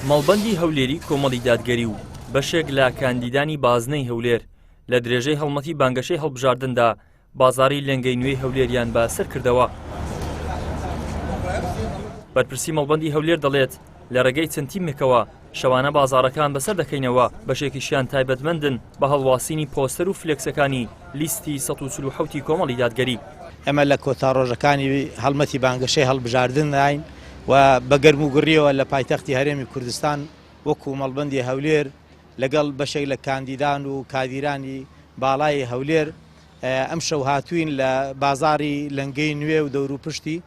مەڵبەندی هەولێری کۆمەڵی دادگەری و بەشێک لە کاندیدانی بازنەی هەولێر لە درێژەی هەڵمەتی بانگەشەی هەڵبژاردندا بازاڕی لەنگەی نوێی هەولێریان بەسەر کردەوە. بەرپرسی مەڵبەندی هەولێر دەڵێت لە ڕێگەی چەند تیمێکەوە شەوانە بازاڕەکان بەسەر دەکەینەوە، بەشێکیشیان تایبەتمەندن بە هەڵواسینی پۆستەر و فلێکسەکانی لیستی 147 کۆمەڵی دادگەری. ئەمە لە کۆتا ڕۆژەکانی هەڵمەتی بانگەشەی هەڵبژاردن داین و بە گەرموگوڕیەوە لە پایتەختی هەرێمی کوردستان وەکو مەڵبەندی هەولێر لەگەڵ بەشێک لە کاندیدان و کادیرانی باڵای هەولێر ئەم شەو هاتوین لە بازاری لەنگەی نوێ و دەور و پشتی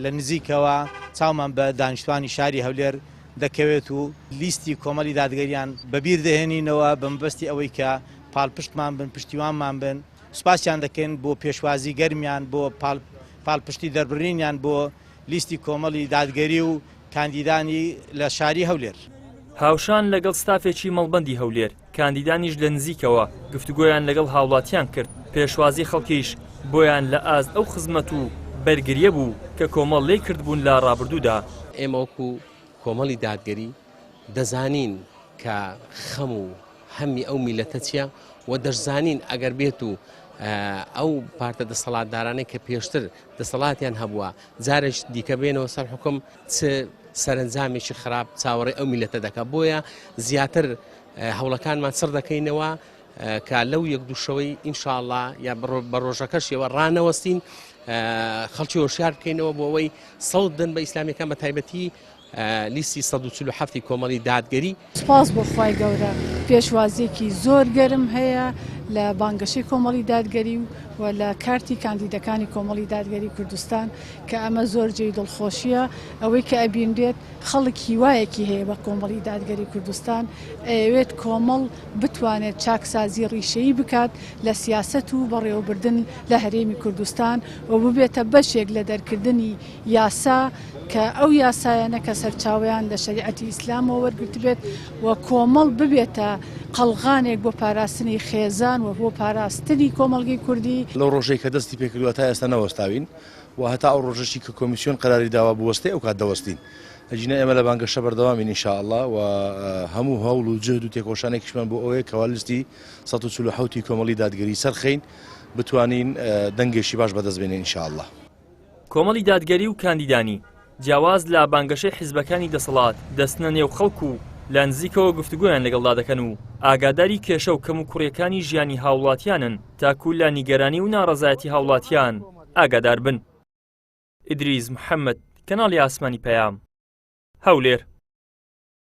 لە نزیکەوە چاومان بە دانیشتوانی شاری هەولێر دەکەوێت و لیستی کۆمەڵی دادگەریان بەبیر دەهێنینەوە بە مەبەستی ئەوەی کە پاڵپشتمان بن، پشتیوانمان بن. سوپاسیان دەکەین بۆ پێشوازی گەرمیان، بۆ پاڵپشتی دەربڕینیان بۆ لیستی کۆمەڵی دادگەری و کاندیدانی لە شاری هەولێر. هاوشان لەگەڵ ستافێکی مەڵبەندی هەولێر کاندیدانیش لە نزیکەوە گفتوگۆیان لەگەڵ هاوڵاتیان کرد. پێشوازی خەڵکیش بۆیان لە ئاز ئەو خزمەت و بەرگریە بوو کە کۆمەڵ لێ کردبوون لە ڕابردوودا. ئێمە وەکو کۆمەڵی دادگەری دەزانین کە خەم و هەمی ئەو میلەتە چییە و دەشزانین ئەگەر بێت و ئەو پارتە دەسەڵاتدارانەی کە پێشتر دەسەڵاتیان هەبووە جارێک دیکە بێنەوە سەر حکم سەرنجامێکی خراپ چاوەڕێی ئەو میلەتە دەکات. بۆیە زیاتر هەوڵەکانمان سڕ دەکەینەوە کە لەو یەک دووشەوەی ئینشاءڵڵا یا بە ڕۆژەکەشەوە ڕانەوەستین خەڵکی هۆشیار بکەینەوە بۆ ئەوەی سەڵت دەن بە ئیسلامیەکان بە تایبەتی لیستی 147 کۆمەڵی دادگەری. سپاس بۆ خوای گەورە، پێشوازیەکی زۆر گەرم هەیە لە بانگەشەی کۆمەڵی دادگەری و لە کارتی کاندیدەکانی کۆمەڵی دادگەری کوردستان کە ئەمە زۆر جێی دڵخۆشیە. ئەوەی کە ئەبینرێت خەڵک هیوایەکی هەیە بە کۆمەڵی دادگەری کوردستان، ئەوێت کۆمەڵ بتوانێت چاکسازی ڕیشەیی بکات لە سیاست و بەڕێوەبردن لە هەرێمی کوردستان و ببێتە بەشێک لە دەرکردنی یاسا کە ئەو یاسایانە کە سەرچاویان لە شەریعەتی ئیسلامەوە وەرگرت بێت و کۆمەڵ ببێتە قەڵغانێک بۆ پاراستنی خێزان و بۆ پاراستنی کۆمەڵگەی کوردی. لەو ڕۆژەی کە دەستی پێکردووە تا ئێستا نەوەستاوین و هەتا ئەو ڕۆژەشی کە کۆمیسیۆن قەراری داوا بوەستەی ئەو کات دەوەستین. ئەجینە ئێمە لە بانگەشە بەردەوامین ئینشاءڵڵا و هەموو هەوڵ و جهد و تێکۆشانێکیشمان بۆ ئەوەیە کەوا لیستی 147 کۆمەڵی دادگەری سەرخەین بتوانین دەنگێکی باش بەدەستبێنین ئینشاءڵڵا. کۆمەڵی دادگەری و کاندیدانی جیاواز لە بانگەشەی حیزبەکانی دەسەڵات دەستنە نێو خەڵک و لە نزیکەوە گفتوگۆیان لەگەڵدا دەکەن و ئاگاداری کێشە و کەم و کوڕیەکانی ژیانی هاوڵاتیانن تاکو لە نیگەرانی و ناڕەزایەتی هاوڵاتیان ئاگادار بن. ئیدریس محەممەد، کەناڵی ئاسمانی پەیام، هەولێر.